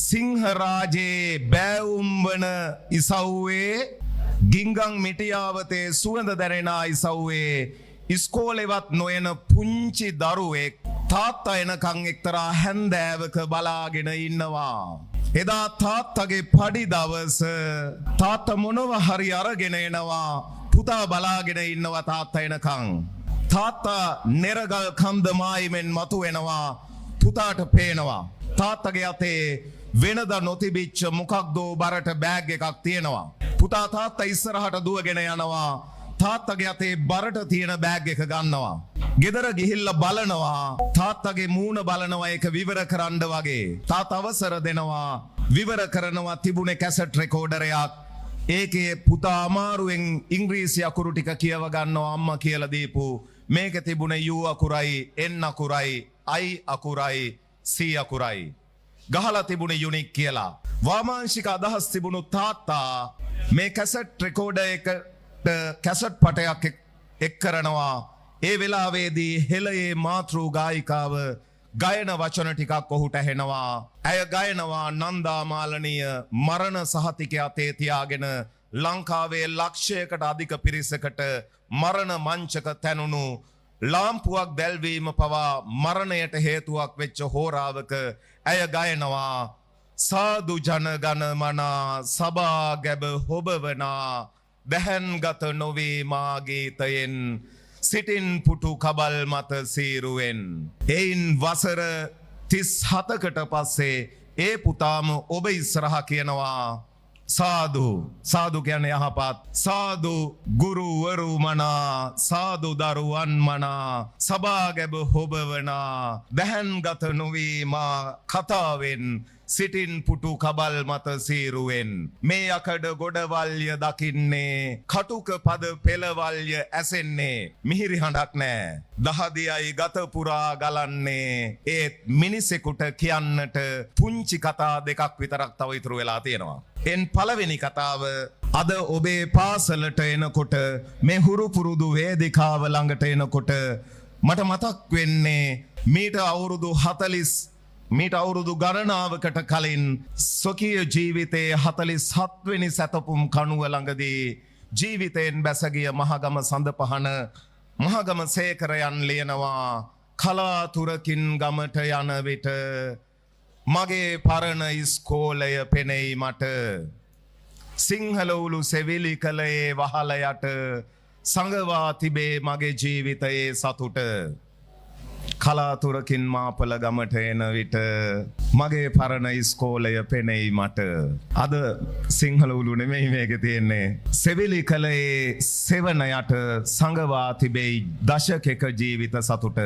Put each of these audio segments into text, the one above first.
සිංහරාජයේ බෑවුම්වන ඉසව්වේ ගිංගං මිටියාවතේ සුවඳ දැනෙනා ඉසව්වේ ඉස්කෝලෙවත් නොයන පුංචි දරුවෙක් තාත්තා එනකං එක්තරා හැන්දෑවක බලාගෙන ඉන්නවා. එදා තාත්තගේ පඩි දවස තාත්තා මොනව හරි අරගෙන එනවා. පුතා බලාගෙන ඉන්නවා තාත්තා එනකං. තාත්තා නෙරගල් කන්ද මායිමෙන් මතු වෙනවා. පුතාට පේනවා. තාත්තගේ අතේ වෙනද නොතිබිච්ච මොකක්දෝ බරට බෑග් එකක් තියෙනවා. පුතා තාත්තා ඉස්සරහට දුවගෙන යනවා. තාත්තගේ අතේ බරට තියෙන බෑග් එක ගන්නවා. ගෙදර ගිහිල්ල බලනවා. තාත්තගේ මූණ බලනවා ඒක විවර කරන්න වගේ. තාත්තා අවසර දෙනවා. විවර කරනවා තිබුණේ කැසට් රෙකෝඩරයක්. ඒකේ පුතා අමාරුවෙන් ඉංග්‍රීසි අකුරු ටික කියව ගන්නවා අම්මා කියලා දීපු. මේකේ තිබුණේ U අකුරයි, N අකුරයි, I අකුරයි, C අකුරයි. ගහලා තිබුණේ යුනික් කියලා. වාමාංශික අදහස් තිබුණු තාත්තා මේ කැසට් රෙකෝඩර් එක කැසට් පටයක් එක් කරනවා. ඒ වෙලාවේදී හෙළයේ මාතෘ ගායිකාව ගයන වචන ටිකක් ඔහුට ඇහෙනවා. ඇය ගයනවා නන්දා මාලනීය මරණ සහතිකය අතේ තියාගෙන ලංකාවේ ලක්ෂයකට අධික පිරිසකට මරණ මංචක තැනුණු ලාම්පුවක් දැල්වීම පවා මරණයට හේතුවක් වෙච්ච හෝරාවක ඇය ගයනවා සාදු ජනගණ මනා සභා ගැබ හොබවනා දැහැන්ගත නොවේ මා ගීතයෙන් සිටින් පුටු කබල් මත සීරුවෙන්. එයින් වසර 37කට පස්සේ ඒ පුතාම ඔබ ඉස්සරහ කියනවා සාදු. සාදු කියන්නේ යහපත්. සාදු ගුරුවරු මනා සාදු දරුවන් මනා සභා ගැබ හොබවනා දැහැන්ගත නොවේ මා කතාවෙන් සිටින් පුටු කබල් මත සීරුවෙන්. මේ අකඩ ගොඩවල්ය දකින්නේ කටුක පද පෙළවල්ය ඇසෙන්නේ මිහිරි හඬක් නෑ. දහදියයි ගතපුරා ගලන්නේ ඒත් මිනිසෙකුට කියන්නට පුංචි කතා දෙකක් විතරක් තව ඉතුරු වෙලා තියෙනවා. එන් පළවෙනි කතාව අද ඔබේ පාසලට එනකොට මේ හුරු පුරුදු වේදිකාව ළඟට එනකොට මට මතක් වෙන්නේ මීට අවුරුදු ගණනාවකට කලින් ස්වකීය ජීවිතයේ 47 වෙනි සැතපුම් කණුව ළඟදී ජීවිතයෙන් බැසගිය මහගම සඳපහන මහගම සේකරයන් ලියනවා කලාතුරකින් ගමට යන විට මගේ පරණ ඉස්කෝලය පෙනෙයි මට සිංහල උළු සෙවිලි කලේ වහල යට සංගවා තිබේ මගේ ජීවිතයේ සතුට කලාතුරකින් මාපල ගමට එන විට මගේ පරණ ඉස්කෝලය පෙනෙයි මට. අද සිංහල උළු නෙමෙයි මේකේ තියෙන්නේ. සෙවිලි කලේ සෙවන යට සංගවා තිබෙයි දශකයක ජීවිත සතුට.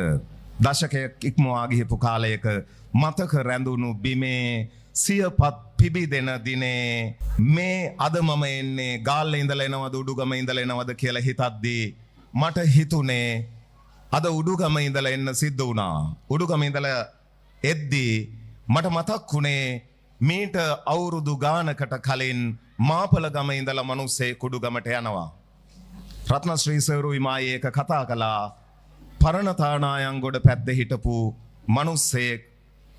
දශකයක් ඉක්මවා ගියපු කාලයක මතක රැඳුණු බිමේ සියපත් පිබිදෙන දිනේ මේ අද මම එන්නේ ගාල්ල ඉඳලා එනවද උඩුගම ඉඳලා එනවද කියලා හිතද්දී මට හිතුනේ අද උඩුගම ඉඳලා එන්න සිද්ධ වුණා. උඩුගම ඉඳලා එද්දී මට මතක් වුණේ මීට අවුරුදු ගානකට කලින් මාපලගම ඉඳලා මිනිස්සේ කුඩුගමට යනවා. රත්නශ්‍රී සර්රුයි මායි එක කතා කළා. පරණ තානායන්ගොඩ පැත්තේ හිටපු මිනිස්සෙක්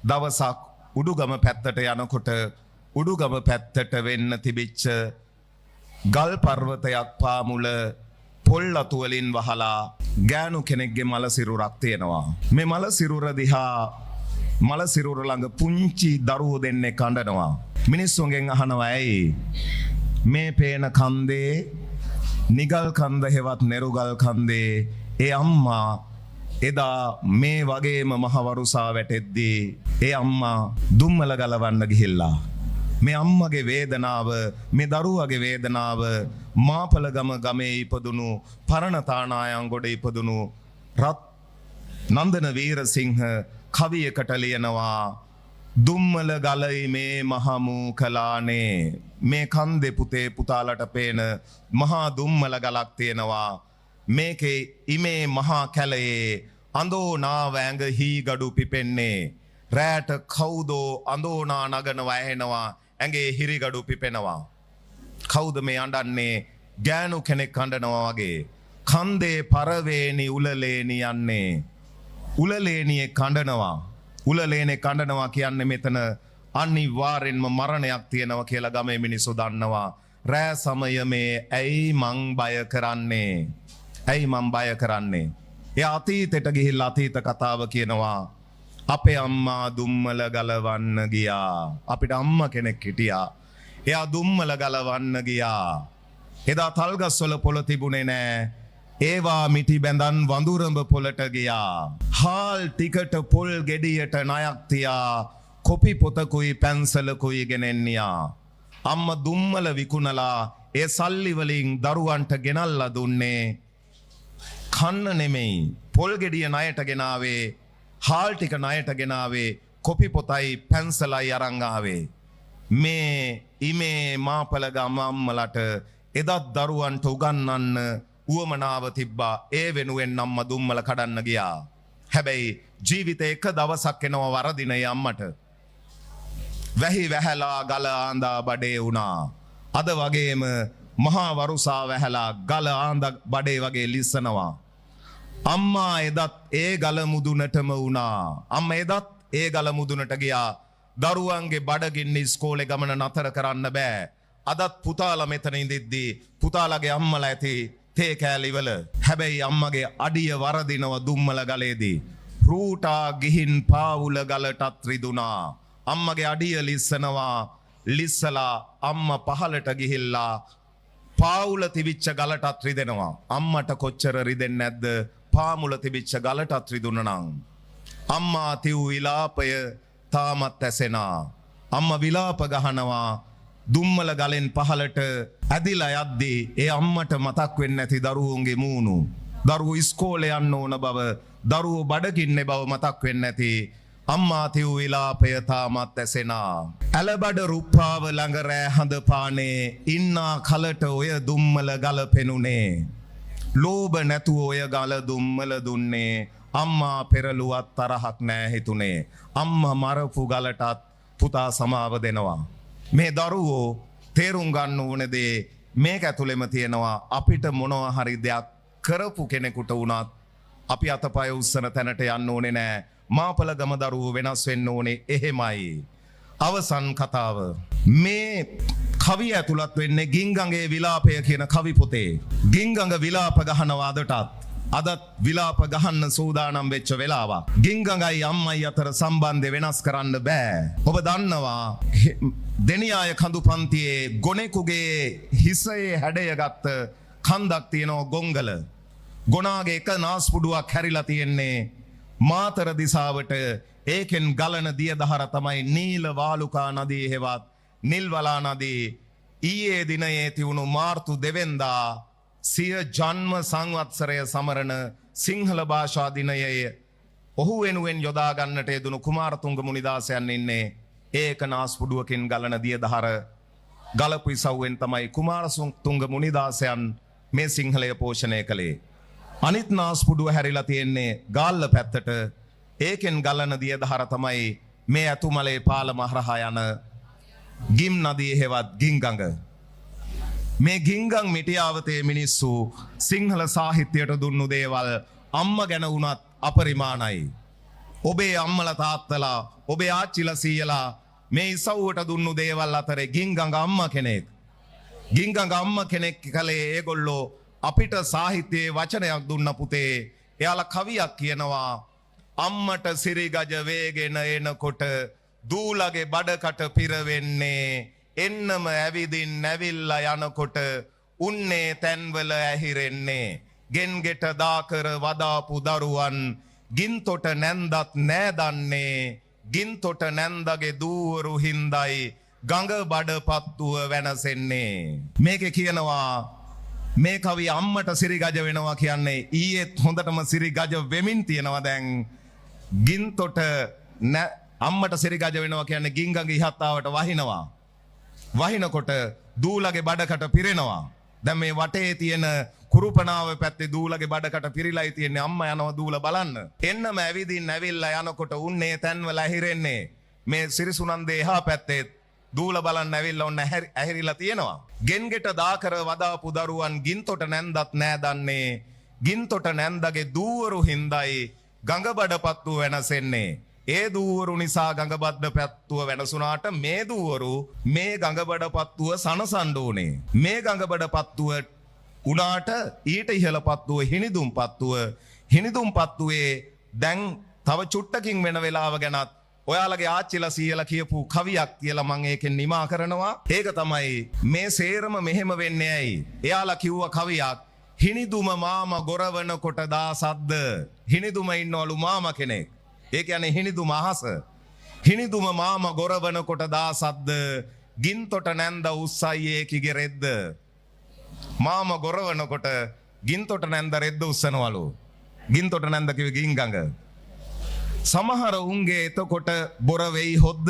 දවසක් උඩුගම පැත්තට යනකොට උඩුගම පැත්තට වෙන්න තිබිච්ච ගල් පර්වතයක් පාමුල පොල් අතු වලින් වහලා ගෑනු කෙනෙක්ගේ මල සිරුරක් තියෙනවා. මේ මල සිරුර දිහා මල සිරුර ළඟ පුංචි දරුවෝ දෙන්නෙක් අඬනවා. මිනිස්සුන්ගෙන් අහනවා ඇයි මේ පේන කන්දේ නිගල් කන්ද හෙවත් නෙරුගල් කන්දේ ඒ අම්මා එදා මේ වගේම මහ වරුසා වැටෙද්දී ඒ අම්මා දුම්මල ගලවන්න ගිහිල්ලා මේ අම්මගේ වේදනාව මේ දරුවගේ වේදනාව මාපලගම ගමේ ඉපදුණු පරණ තානායන්ගොඩ ඉපදුණු නන්දන වීරසිංහ කවියකට ලියනවා දුම්මල ගලයි මේ මහමූ කලානේ මේ කන්දේ පුතේ පුතාලට පේන මහා දුම්මල ගලක් තියෙනවා මේකේ ඉමේ මහා කැලයේ අඳෝනා වැඟ හී ගඩු පිපෙන්නේ රැට කවුදෝ අඳෝනා නගනවා ඇහෙනවා ඇඟේ හිරිගඩු පිපෙනවා කවුද මේ අඬන්නේ ගෑනු කෙනෙක් අඬනවා වගේ කන්දේ පරවේනි උලලේනි යන්නේ උලලේනියේ කඬනවා උලලේනේ කඬනවා කියන්නේ මෙතන අනිවාර්යෙන්ම මරණයක් තියෙනවා කියලා ගමේ මිනිස්සු දන්නවා. රෑ සමය මේ ඇයි මං බය කරන්නේ? ඇයි මං බය කරන්නේ? එයා අතීතයට ගිහිල්ලා අතීත කතාව කියනවා. අපේ අම්මා දුම්මල ගලවන්න ගියා. අපිට අම්මා කෙනෙක් හිටියා. එයා දුම්මල ගලවන්න ගියා. එදා තල්ගස්වල පොළ තිබුණේ නෑ. ඒවා මිටි බැඳන් වඳුරඹ පොළට ගියා. හාල් ටිකට පොල් ගෙඩියට ණයක් තියා කොපි පොතකුයි පැන්සලකුයි ගෙනෙන්නියා. අම්මා දුම්මල විකුණලා ඒ සල්ලි වලින් දරුවන්ට ගෙනල්ලා දුන්නේ කන්න නෙමෙයි. පොල් ගෙඩිය ණයට ගෙනාවේ, හාල් ටික ණයට ගෙනාවේ, කොපි පොතයි පැන්සලයි අරන් ආවේ. මේ ඉමේ මාපල ගම අම්මලට එදත් දරුවන්ට උගන්වන්න උවමනාව තිබ්බා. ඒ වෙනුවෙන් අම්මා දුම්මල කඩන්න ගියා. හැබැයි ජීවිතේ එක දවසක් එනවා වරදින අම්මට. වැහි වැහැලා ගල ආඳා බඩේ වුණා. අද වගේම මහා වරුසා වැහැලා ගල ආඳ බඩේ වගේ ලිස්සනවා. අම්මා එදත් ඒ ගල මුදුනටම වුණා. අම්මා එදත් ඒ ගල මුදුනට ගියා. දරුවන්ගේ බඩගින්න ඉස්කෝලේ ගමන නතර කරන්න බෑ. අදත් පුතාලා මෙතන ඉඳිද්දී පුතාලගේ අම්මලා ඇති තේ කෑලිවල. හැබැයි අම්මගේ අඩිය වරදිනව දුම්මල ගලේදී. රූටා ගිහින් පාවුල ගලටත් රිදුනා. අම්මගේ අඩිය ලිස්සනවා. ලිස්සලා අම්මා පහලට ගිහිල්ලා පාවුල තිබිච්ච ගලටත් රිදෙනවා. අම්මට කොච්චර රිදෙන්නේ නැද්ද? පාමුල තිබිච්ච ගලටත් රිදුනනම්. අම්මා තිව් විලාපය තාමත් ඇසෙනා. අම්මා විලාප ගහනවා. දුම්මල ගලෙන් පහලට ඇදිලා යද්දී ඒ අම්මට මතක් වෙන්නේ නැති දරුවෝගේ මූණු. දරුවෝ ඉස්කෝලේ යන්න ඕන බව, දරුවෝ බඩගින්නේ බව මතක් වෙන්නේ නැති අම්මා තිව් විලාපය තාමත් ඇසෙනා. ඇලබඩ රුප්පාව ළඟ රෑ හඳ පානේ ඉන්නා කලට ඔය දුම්මල ගල පෙනුනේ. ලෝභ නැතුව ඔය ගල දුම්මල දුන්නේ. අම්මා පෙරළුවත් තරහක් නෑ හිතුනේ. අම්මා මරපු ගලටත් පුතා සමාව දෙනවා. මේ දරුවෝ තේරුම් ගන්න ඕන දේ මේක ඇතුළෙම තියෙනවා. අපිට මොනවා හරි දෙයක් කරපු කෙනෙකුට වුණත් අපි අතපය උස්සන තැනට යන්න ඕනේ නෑ. මාපල ගම දරුවෝ වෙනස් වෙන්න ඕනේ එහෙමයි. අවසන් කතාව. මේ කවිය ඇතුළත් වෙන්නේ ගිංගඟේ විලාපය කියන කවි පොතේ. ගිංගඟ විලාප ගහනවා අදටත්. අදත් විලාප ගහන්න සූදානම් වෙච්ච වෙලාවක්. ගිංගඟයි අම්මයි අතර සම්බන්ධය වෙනස් කරන්න බෑ. ඔබ දන්නවා දෙනියාය කඳු පන්තියේ ගොනෙකුගේ හිසයේ හැඩය ගත්ත කන්දක් තියෙනවා ගොංගල. ගොනාගේ එක නාස්පුඩුවක් හැරිලා තියෙන්නේ මාතර දිසාවට. ඒකෙන් ගලන දිය දහර තමයි නීල වාලුකා නදී හෙවත් නිල්වලා නදී. ඊයේ දිනයේ තිවුණු මාර්තු 2 වෙනිදා සිය ජන්ම සංවත්සරය සමරන සිංහල භාෂා දිනයේ ඔහු වෙනුවෙන් යොදා ගන්නට යෙදුණු කුමාරතුංග මුනිදාසයන් ඉන්නේ. ඒක නාස්පුඩුවකින් ගලන දිය දහර ගලපු ඉසව්වෙන් තමයි කුමාරතුංග මුනිදාසයන් මේ සිංහලය පෝෂණය කළේ. අනිත් නාස්පුඩුව හැරිලා තියෙන්නේ ගාල්ල පැත්තට. ඒකෙන් ගලන දිය දහර තමයි මේ ඇතුමලේ පාලම හරහා යන ගිම් නදියේ හෙවත් ගිංගඟ. මේ ගිංගං මිටියාවතේ මිනිස්සු සිංහල සාහිත්‍යයට දුන්නු දේවල් අම්ම ගැන වුණත් අපරිමාණයි. ඔබේ අම්මලා තාත්තලා, ඔබේ ආච්චිලා සීයලා මේ ඉසව්වට දුන්නු දේවල් අතරේ ගිංගං අම්මා කෙනෙක්. ගිංගං අම්මා කෙනෙක් කලේ ඒගොල්ලෝ අපිට සාහිත්‍යයේ වචනයක් දුන්න පුතේ. එයාලා කවියක් කියනවා. අම්මට සිරිගජ වේගෙන එනකොට දූලගේ බඩකට පිරවෙන්නේ. එන්නම ඇවිදින් නැවිල්ලා යනකොට උන්නේ තැන්වල ඇහිරෙන්නේ. ගෙන්ගෙට දාකර වදාපු දරුවන් ගින්තොට නැන්දත් නෑදන්නේ. ගින්තොට නැන්දගේ දූවරු හින්දයි ගඟ බඩපත්තුව වෙනසෙන්නේ. මේක කියනවා මේ කවිය අම්මට සිරිගජ වෙනවා කියන්නේ ඊයේත් හොඳටම සිරිගජ වෙමින් තියෙනවා. දැන් ගින්තොට අම්මට සිරිගජ වෙනවා කියන්නේ ගිංගඟ ඉහත්තාවට වහිනවා. වහිනකොට දූලගේ බඩකට පිරෙනවා. දැන් මේ වටේ තියෙන කුරුපනාව පැත්තේ දූලගේ බඩකට පිරීලායි තියෙන්නේ. අම්මා යනවා දූල බලන්න. එන්නම ඇවිදින් ඇවිල්ලා යනකොට උන්නේ තැන්වල ඇහිරෙන්නේ. මේ සිරිසුනන්දේ එහා පැත්තේ දූල බලන්න ඇවිල්ලා ඔන්න ඇහිරිලා තියෙනවා. ගෙන්ගෙට දාකර වදාපු දරුවන් ගින්තොට නැන්දත් නෑදන්නේ. ගින්තොට නැන්දගේ දූවරු හින්දයි ගඟ බඩපත්තු වෙනසෙන්නේ. ඒ දූවරු නිසා ගඟබද්ද පැත්තුව වෙනසුනාට මේ දූවරු මේ ගඟබඩ පත්තුව සනසන්න ඕනේ. මේ ගඟබඩ පත්තුව උනාට ඊට ඉහළ පත්තුව හිනිදුම් පත්තුවේ දැන් තව චුට්ටකින් වෙන වෙලාව ගැනත් ඔයාලගේ ආච්චිලා සීයලා කියපු කවියක් කියලා මම ඒකෙන් නිමා කරනවා. ඒක තමයි මේ සේරම මෙහෙම වෙන්නේ ඇයි? එයාලා කිව්ව කවියක් හිනිදුම මාම ගොරවන කොට දාසද්ද. හිනිදුම ඉන්නවලු මාම කෙනෙක්. ඒ කියන්නේ හිනිදුම අහස. හිනිදුම මාම ගොරවන කොට දාසද්ද. ගින්තොට නැන්ද උස්සයියේ කිගේ රෙද්ද. මාම ගොරවන කොට ගින්තොට නැන්ද රෙද්ද උස්සනවලු. ගින්තොට නැන්ද කිව්වේ ගින් ගඟ. සමහර උන්ගේ එතකොට බොර වෙයි හොද්ද.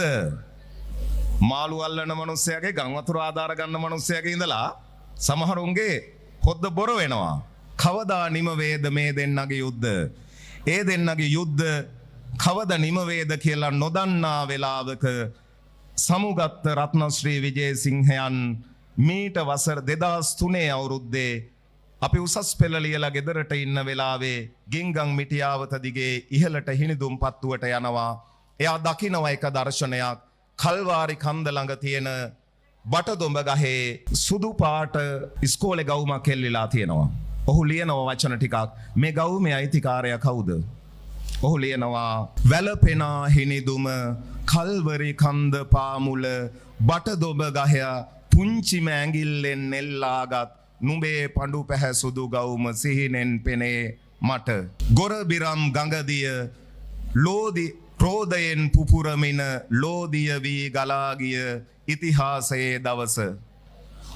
මාළු අල්ලන මිනිස්සයාගේ ගම් වතුර ආධාර ගන්න මිනිස්සයාගේ ඉඳලා සමහර උන්ගේ හොද්ද බොර වෙනවා. කවදා නිම වේද මේ දෙන්නගේ යුද්ධ? ඒ දෙන්නගේ යුද්ධ කවදා නිම වේද කියලා නොදන්නා වෙලාවක සමුගත් රත්නශ්‍රී විජේසිංහයන් මීට වසර 2003 අවුරුද්දේ අපි උසස් පෙළ ලියලා ගෙදරට ඉන්න වෙලාවේ ගින්ගම් මිටියාවත දිගේ ඉහළට හිනිදුම් පත්තුවට යනවා. එයා දකිනවා එක දර්ශනයක්. කල්වාරි කන්ද ළඟ තියෙන බටදොඹ ගහේ සුදු පාට ඉස්කෝලේ ගවුමක් එල්ලිලා තියෙනවා. ඔහු ලියනවා වචන ටිකක්. මේ ගවුමේ අයිතිකාරයා කවුද? ඔහු ලියනවා වැළපෙනා හිනිදුම කල්වරි කන්ද පාමුල බටදොඹ ගහ පුංචිම ඇඟිල්ලෙන් නෙල්ලාගත් නුඹේ පඬු පැහැසුදු ගවුම සිහිනෙන් පෙනේ මට. ගොරබිරම් ගඟදිය ලෝදි ක්‍රෝධයෙන් පුපුරමින ලෝදිය වී ගලාගිය ඉතිහාසයේ දවස.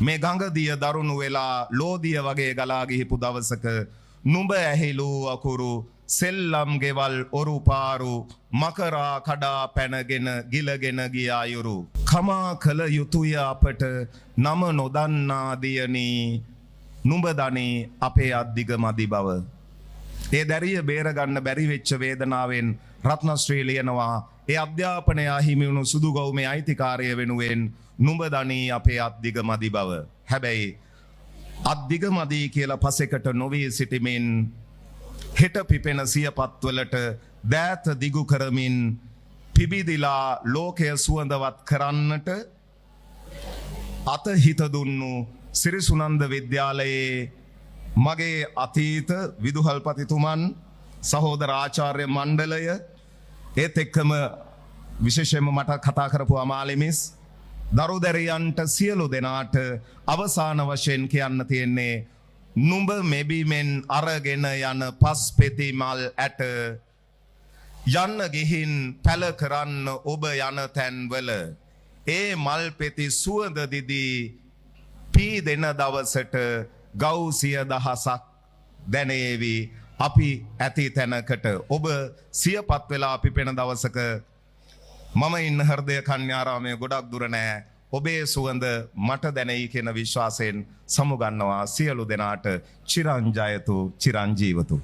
මේ ගඟදිය දරුණු වෙලා ලෝදිය වගේ ගලා ගිහිපු දවසක නුඹ ඇහිලූ අකුරු සෙල්ලම් ගෙවල් ඔරු පාරු මකරා කඩා පැනගෙන ගිලගෙන ගිය අයුරු. කමා කළ යුතුය අපට නම නොදන්නා දියනී නුඹ දනී අපේ අද්දිග මදි බව. ඒ දැරිය බේරගන්න බැරි වෙච්ච වේදනාවෙන් රත්නශ්‍රී ලියනවා ඒ අධ්‍යාපනය අහිමි වුණු සුදු ගවුමේ අයිතිකාරය වෙනුවෙන් නුඹ දනී අපේ අද්දිග මදි බව. හැබැයි අද්දිග මදි කියලා පසෙකට නොවී සිටිමින් හෙට පිපෙන සියපත්වලට දෑත දිගු කරමින් පිබිදිලා ලෝකය සුවඳවත් කරන්නට අත හිත දුන්නු සිරිසුනන්ද විද්‍යාලයේ මගේ අතීත විදුහල්පතිතුමන් සහෝදර ආචාර්ය මණ්ඩලය ඒත් එක්කම විශේෂයෙන්ම මට කතා කරපු අමාලිමිස් දරුදැරියන්ට සියලු දෙනාට අවසාන වශයෙන් කියන්න තියෙන්නේ නුඹ මෙබිමෙන් අරගෙන යන පස්පෙති මල් ඇට යන්න ගිහින් පැල කරන්න ඔබ යන තැන්වල ඒ මල් පෙති සුවඳ දිදී පී දෙන දවසට ගෞසිය දහසක් දැනේවි අපි ඇති තැනකට ඔබ සියපත් වෙලා පිපෙන දවසක මම ඉන්න හෘදය කන්‍යාරාමයේ ගොඩක් දුර නෑ ඔබේ සුවඳ මට දැනෙයි කියන විශ්වාසයෙන් සමුගන්නවා සියලු දෙනාට චිරංජයතු චිරංජීවතු.